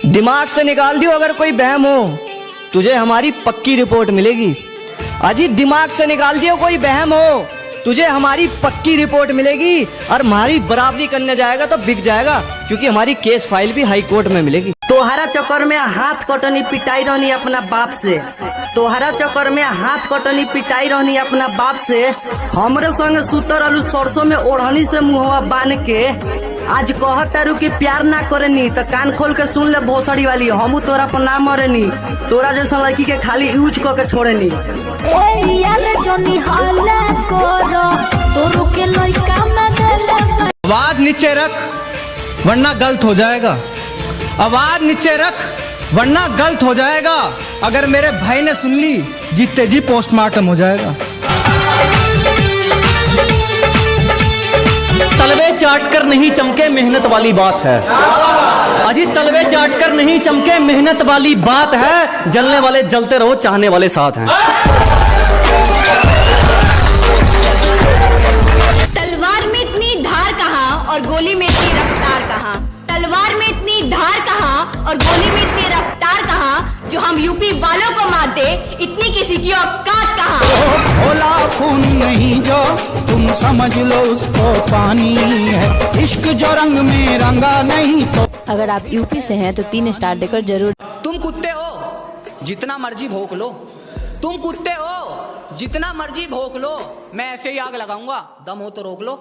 दिमाग से निकाल दियो अगर कोई बहम हो, तुझे हमारी पक्की रिपोर्ट मिलेगी। अजी दिमाग से निकाल दियो कोई बहम हो, तुझे हमारी पक्की रिपोर्ट मिलेगी। और हमारी बराबरी करने जाएगा तो बिक जाएगा, क्योंकि हमारी केस फाइल भी हाई कोर्ट में मिलेगी। तोहरा चक्कर में हाथ कटनी पिटाई रहनी अपना बाप से, तोहरा चक्कर में हाथ कटनी पिटाई रहनी अपना बाप से। हमरे संग सुतर अलू सरसों में ओढ़नी से मुहवा बांध के आज कहतारू कि प्यार ना करेनी तो कान खोल के सुन ले भोसड़ी वाली, हमू तोरा पर ना मरेनी, तोरा जैसा लड़की के खाली यूज करके छोड़ेनी। आवाज नीचे रख वरना गलत हो जाएगा, आवाज नीचे रख वरना गलत हो जाएगा। अगर मेरे भाई ने सुन ली जीते जी पोस्टमार्टम हो जाएगा। तलवे चाट कर नहीं चमके मेहनत वाली बात है, अजी तलवे चाट कर नहीं चमके मेहनत वाली बात है। जलने वाले जलते रहो, चाहने वाले साथ हैं। तलवार में इतनी धार कहाँ और गोली में इतनी रफ्तार कहाँ, तलवार में इतनी धार कहाँ और गोली में इतनी रफ्तार कहाँ, जो हम यूपी वालों को मार दे इतनी किसी की औकात कहाँ। भोला खून नहीं जो तुम समझ लो उसको पानी है, इश्क जो रंग में रंगा नहीं तो। अगर आप यूपी से हैं तो 3 स्टार देकर जरूर। तुम कुत्ते हो जितना मर्जी भौंक लो, तुम कुत्ते हो जितना मर्जी भौंक लो, मैं ऐसे ही आग लगाऊंगा, दम हो तो रोक लो।